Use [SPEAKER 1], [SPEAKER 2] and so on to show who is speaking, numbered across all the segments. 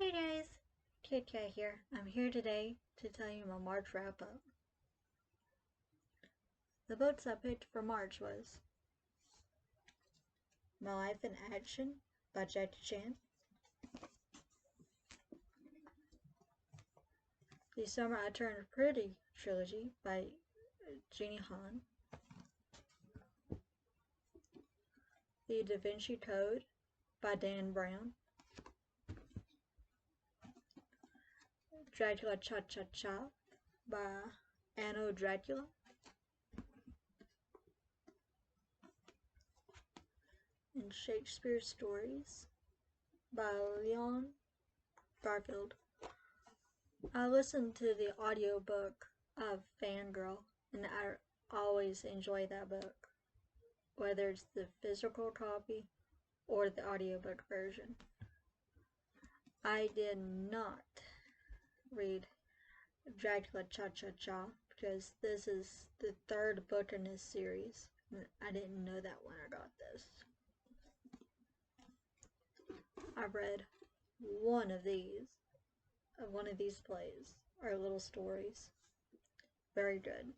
[SPEAKER 1] Hey guys, Kit Kat here. I'm here today to tell you my March wrap up. The books I picked for March was My Life in Action by Jackie Chan, The Summer I Turned Pretty trilogy by Jeannie Han, The Da Vinci Code by Dan Brown, Dracula Cha Cha Cha by Anno Dracula, and Shakespeare Stories by Leon Garfield. I listened to the audiobook of Fangirl, and I always enjoy that book, whether it's the physical copy or the audiobook version. I did not read Dracula Cha Cha Cha because this is the third book in this series, and I didn't know that when I got this. I read one of these plays or little stories. Very good.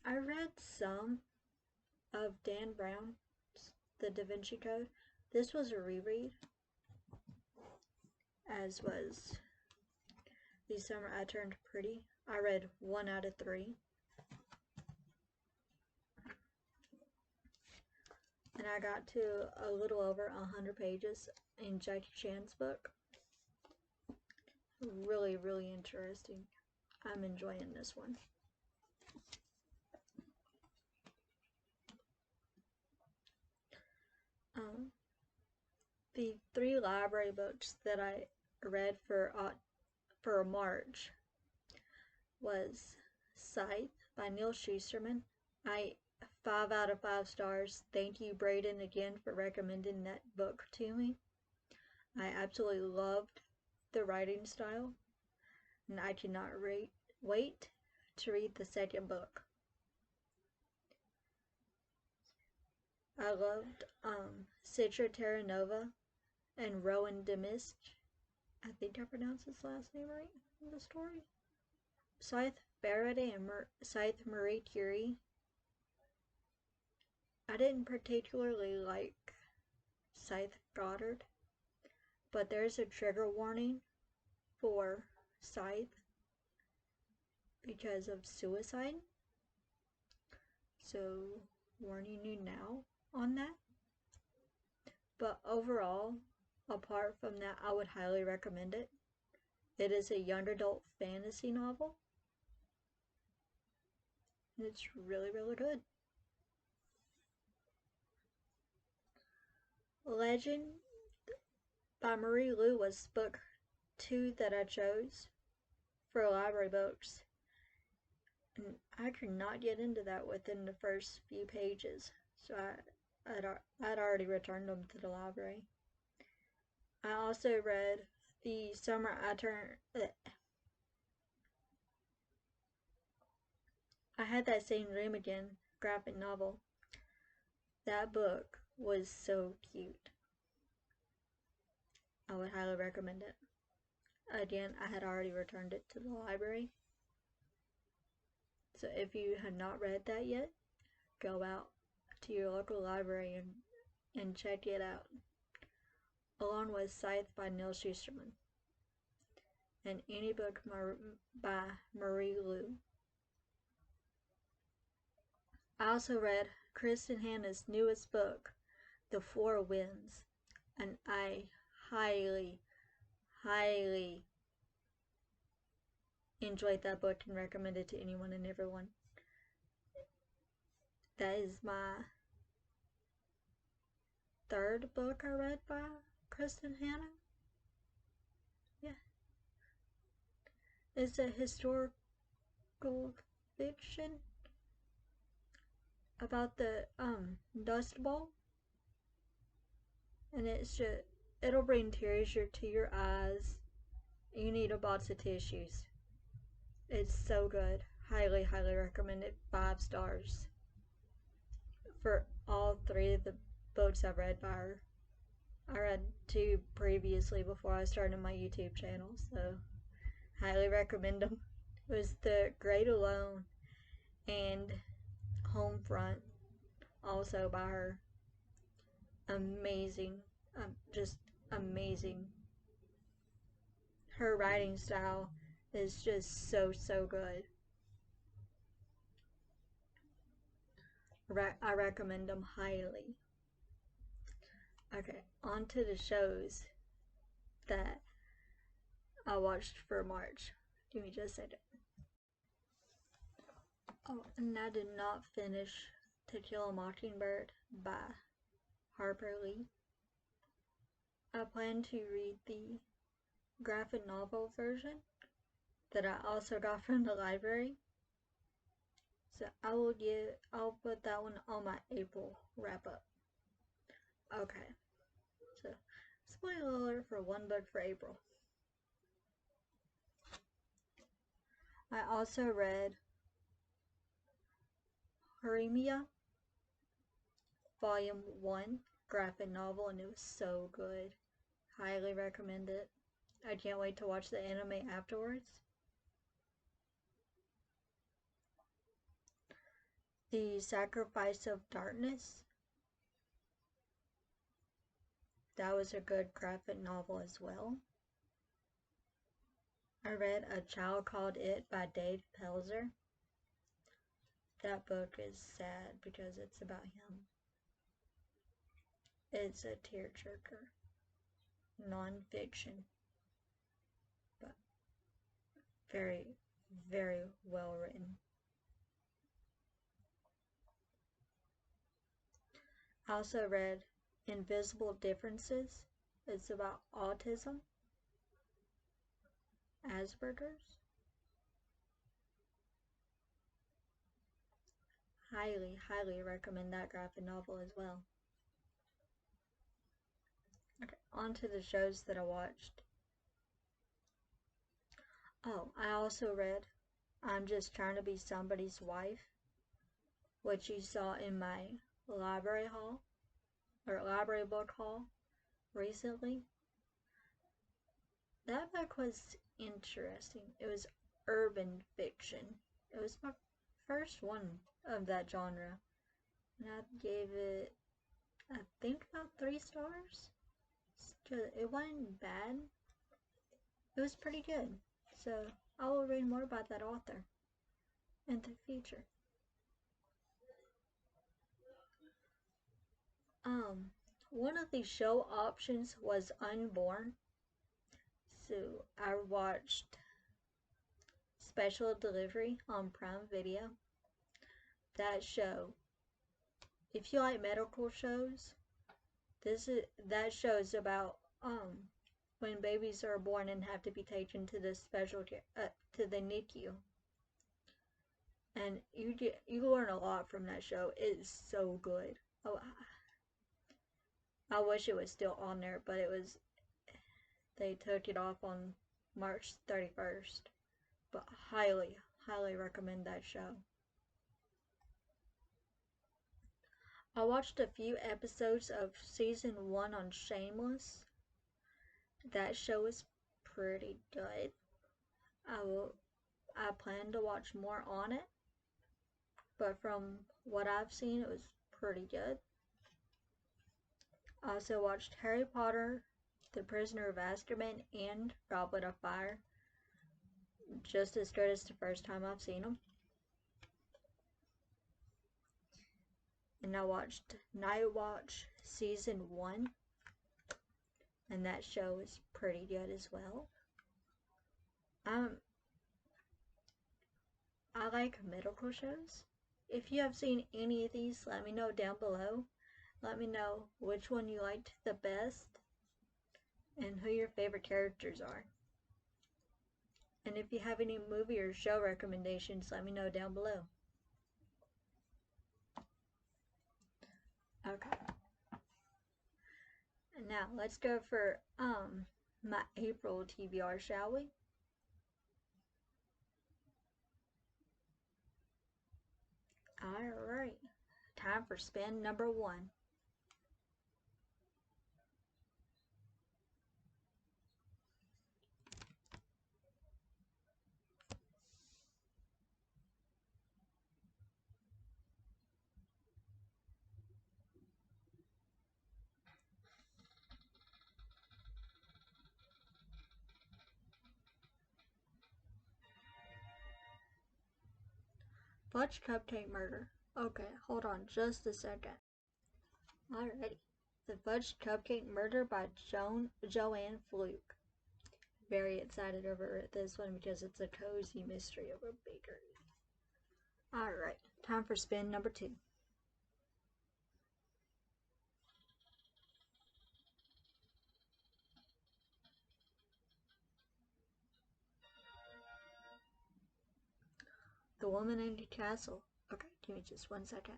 [SPEAKER 1] I read some of Dan Brown's The Da Vinci Code. This was a reread, as was The Summer I Turned Pretty. I read 1 out of 3. And I got to a little over 100 pages in Jackie Chan's book. Really, really interesting. I'm enjoying this one. The 3 library books that I read for March was Scythe by Neil Shusterman. 5 out of 5 stars. Thank you, Braden, again for recommending that book to me. I absolutely loved the writing style, and I cannot wait to read the second book. I loved Citra Terra Nova and Rowan Demist. I think I pronounced his last name right in the story. Scythe Faraday and Scythe Marie Curie. I didn't particularly like Scythe Goddard, but there's a trigger warning for Scythe because of suicide. So, warning you now on that. But overall, apart from that, I would highly recommend it. It is a young adult fantasy novel. And it's really, really good. Legend by Marie Lu was book 2 that I chose for library books. And I could not get into that within the first few pages. So I'd already returned them to the library. I also read The Summer I Turned... I Had That Same Dream Again graphic novel. That book was so cute. I would highly recommend it. Again, I had already returned it to the library. So if you have not read that yet, go out to your local library and check it out. Along with Scythe by Neil Shusterman. And any book by Marie Lu. I also read Kristen Hanna's newest book, The Four Winds, and I highly, highly enjoyed that book and recommend it to anyone and everyone. That is my 3rd book I read by Kristen Hanna. Yeah. It's a historical fiction about the Dust Bowl, and it'll bring tears to your eyes. You need a box of tissues. It's so good. Highly, highly recommend it. 5 stars for all 3 of the books I've read by her. I read two previously before I started my YouTube channel, so highly recommend them. It was The Great Alone and Homefront, also by her. Amazing, just amazing. Her writing style is just so good. I recommend them highly. Okay, on to the shows that I watched for March. Give me just a second. Oh, and I did not finish To Kill a Mockingbird by Harper Lee. I plan to read the graphic novel version that I also got from the library. So I'll put that one on my April wrap up. Okay, so spoiler alert for one book for April. I also read Harimia Volume 1 graphic novel, and it was so good. Highly recommend it. I can't wait to watch the anime afterwards. The Sacrifice of Darkness. That was a good graphic novel as well. I read A Child Called It by Dave Pelzer. That book is sad because it's about him. It's a tearjerker. Non-fiction. But very, very well written. I also read Invisible Differences. It's about autism, Asperger's. Highly recommend that graphic novel as well. Okay, on to the shows that I watched. Oh, I also read I'm Just Trying to Be Somebody's Wife, which you saw in my library haul, or library book haul recently. That book was interesting. It was urban fiction. It was my first one of that genre. And I gave it, I think, about 3 stars. It wasn't bad. It was pretty good. So I will read more about that author in the future. One of the show options was Unborn. So I watched Special Delivery on Prime Video. That show, if you like medical shows, that show is about when babies are born and have to be taken to the to the NICU. And you learn a lot from that show. It's so good. Oh, I wish it was still on there, but they took it off on March 31st. But highly recommend that show. I watched a few episodes of season 1 on Shameless. That show is pretty good. I plan to watch more on it, but from what I've seen, it was pretty good. I also watched Harry Potter, The Prisoner of Azkaban, and Goblet of Fire. Just as good as the first time I've seen them. And I watched Night Watch season 1, and that show is pretty good as well. I like medical shows. If you have seen any of these, let me know down below. Let me know which one you liked the best and who your favorite characters are. And if you have any movie or show recommendations, let me know down below. Okay. And now let's go for my April TBR, shall we? Alright. Time for spin number 1. Fudge Cupcake Murder. Okay, hold on just a second. Alrighty. The Fudge Cupcake Murder by Joanne Fluke. Very excited over this one because it's a cozy mystery of a bakery. Alright, time for spin number 2. The Woman in the Castle. Okay, give me just 1 second.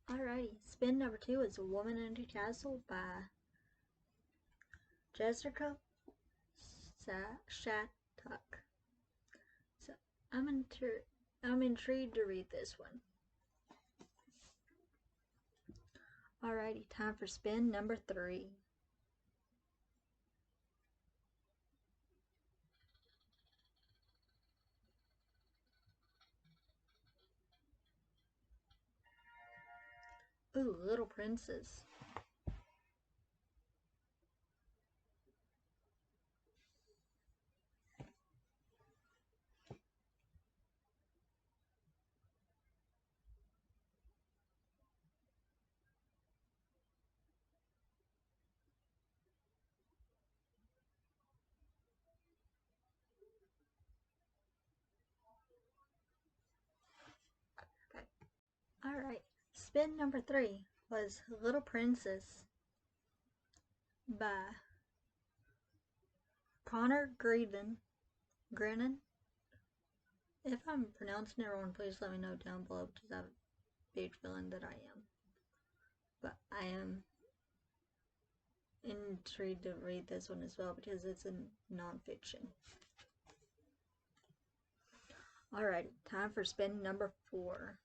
[SPEAKER 1] Alrighty, spin number 2 is The Woman in the Castle by Jessica Shattuck. So I'm intrigued to read this one. Alrighty, time for spin number 3. Ooh, Little Princess. Okay. Alright, spin number 3 was Little Princess by Connor Grennan. If I'm pronouncing it wrong, please let me know down below because I have a big feeling that I am. But I am intrigued to read this one as well because it's a nonfiction. Alright, time for spin number 4.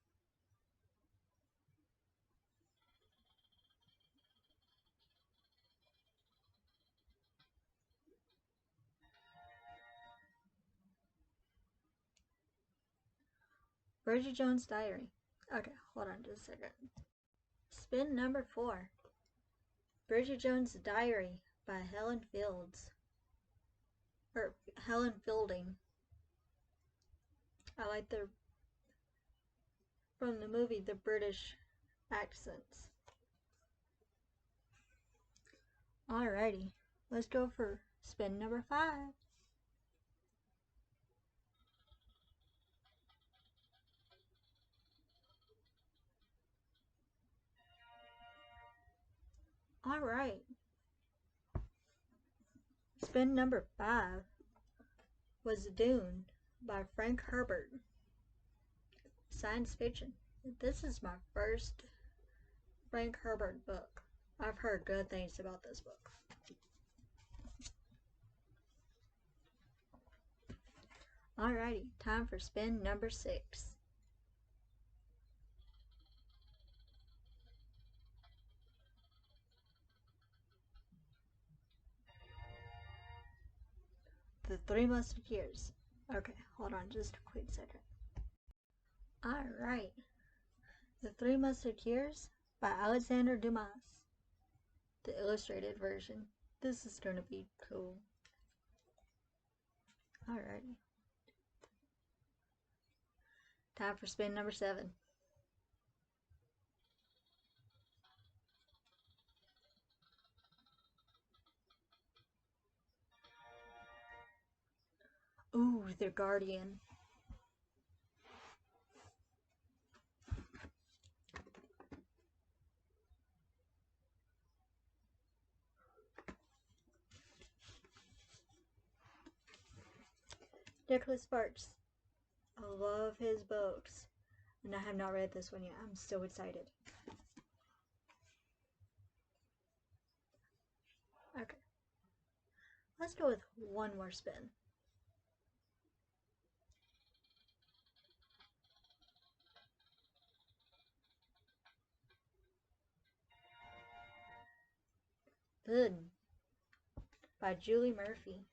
[SPEAKER 1] Bridget Jones' Diary. Okay, hold on just a second. Spin number 4. Bridget Jones' Diary by Helen Fielding. I like from the movie, the British accents. Alrighty, let's go for spin number 5. Alright. Spin number 5 was Dune by Frank Herbert. Science fiction. This is my first Frank Herbert book. I've heard good things about this book. Alrighty, time for spin number 6. The Three Musketeers. Okay, hold on just a quick second. Alright. The Three Musketeers by Alexander Dumas. The illustrated version. This is gonna be cool. Alrighty. Time for spin number 7. Ooh, The Guardian. Nicholas Sparks. I love his books. And I have not read this one yet. I'm so excited. Okay. Let's go with one more spin. Good. By Julie Murphy.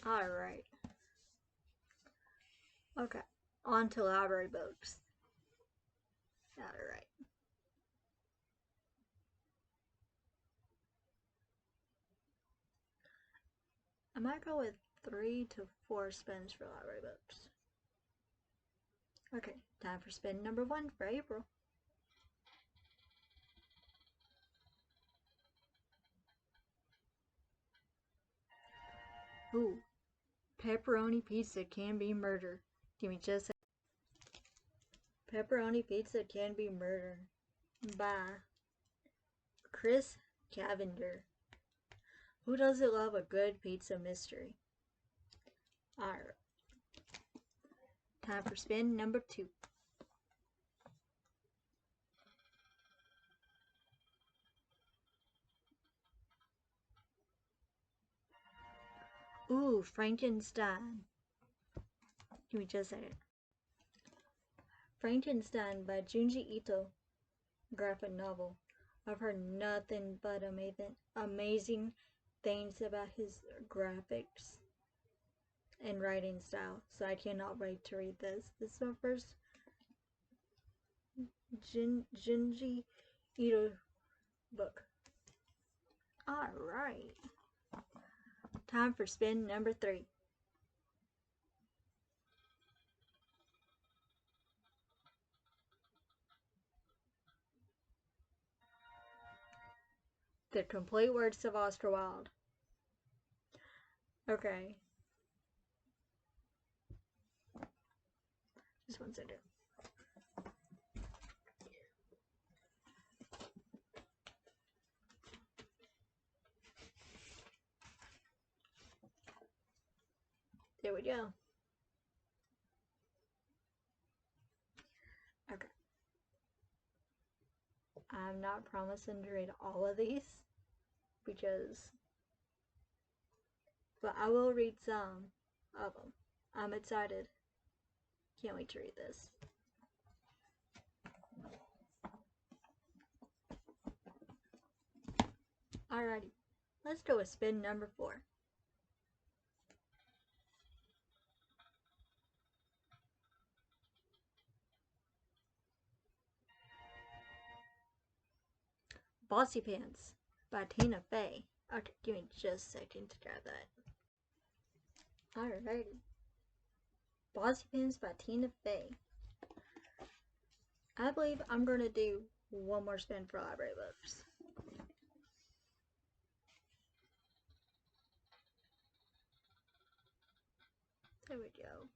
[SPEAKER 1] Alright. Okay. On to library books. Alright. might go with 3 to 4 spins for library books. Okay, time for spin number 1 for April. Ooh, pepperoni pizza can be murder. Give me just a Pepperoni pizza can be murder by Chris Cavender. Who doesn't love a good pizza mystery? Alright. Time for spin number 2. Ooh, Frankenstein. Give me just a second. Frankenstein by Junji Ito. Graphic novel. I've heard nothing but amazing things about his graphics and writing style, so I cannot wait to read this. This is my first Junji Ito book. Alright. Time for spin number 3. The Complete Works of Oscar Wilde. Okay. Just one second. There we go. Okay. I'm not promising to read all of these but I will read some of them. I'm excited. Can't wait to read this. Alrighty, let's go with spin number 4. Bossy Pants by Tina Fey. Okay, give me just a second to grab that. Alrighty. Bossy Pants by Tina Fey. I believe I'm going to do one more spin for library books. There we go.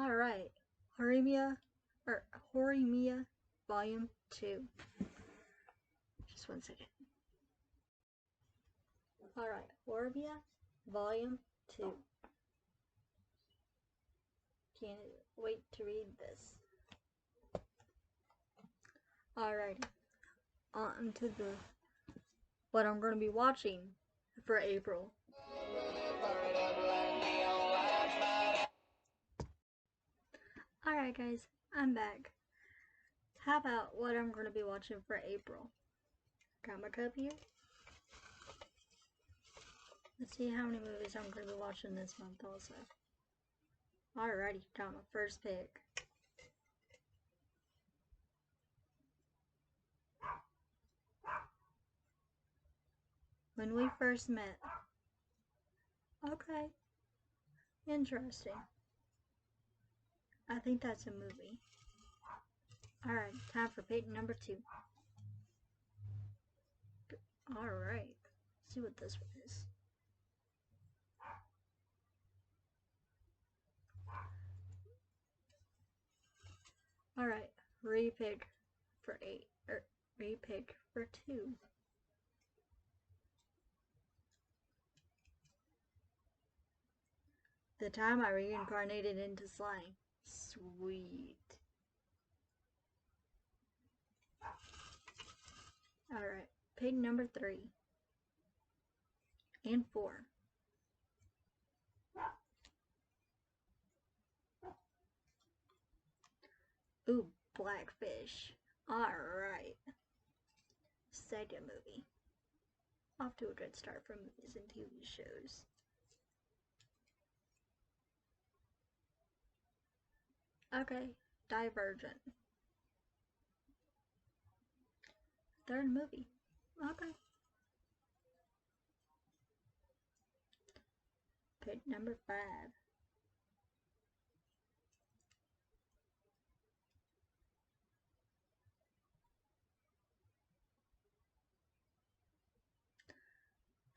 [SPEAKER 1] Alright. Horimiya Volume 2. Just one second. Alright, Horimiya Volume 2. Can't wait to read this. Alrighty. On to what I'm going to be watching for April. Alright guys, I'm back. How about what I'm going to be watching for April? Got my cup here. Let's see how many movies I'm going to be watching this month also. Alrighty, got my first pick. When We First Met. Okay. Interesting. I think that's a movie. Alright, time for pick number 2. Alright. Let's see what this one is. Alright, repick for 8. Repick for 2. The time I reincarnated into slime. Sweet. Alright, pick number 3. And 4. Ooh, Blackfish. Alright. Second movie. Off to a good start for movies and TV shows. Okay, Divergent. Third movie. Okay. Pick number 5.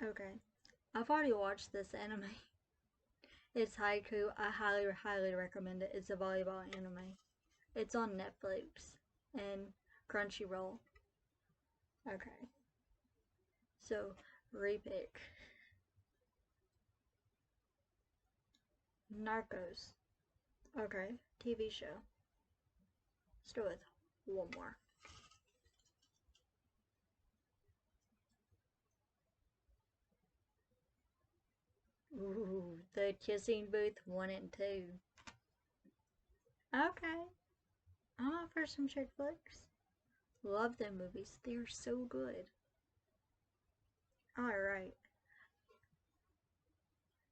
[SPEAKER 1] Okay, I've already watched this anime. It's Haiku. I highly recommend it. It's a volleyball anime. It's on Netflix and Crunchyroll. Okay, so repick. Narcos. Okay, TV show. Let's go with one more. Ooh, The Kissing Booth 1 and 2. Okay, I'm up for some chick flicks. Love them movies. They are so good. Alright,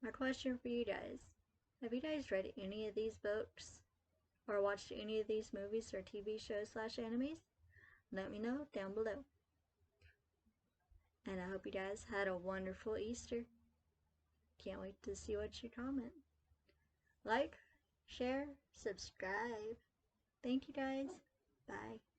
[SPEAKER 1] my question for you guys. Have you guys read any of these books? Or watched any of these movies or TV shows slash animes? Let me know down below. And I hope you guys had a wonderful Easter. Can't wait to see what you comment. Like, share, subscribe. Thank you guys. Bye.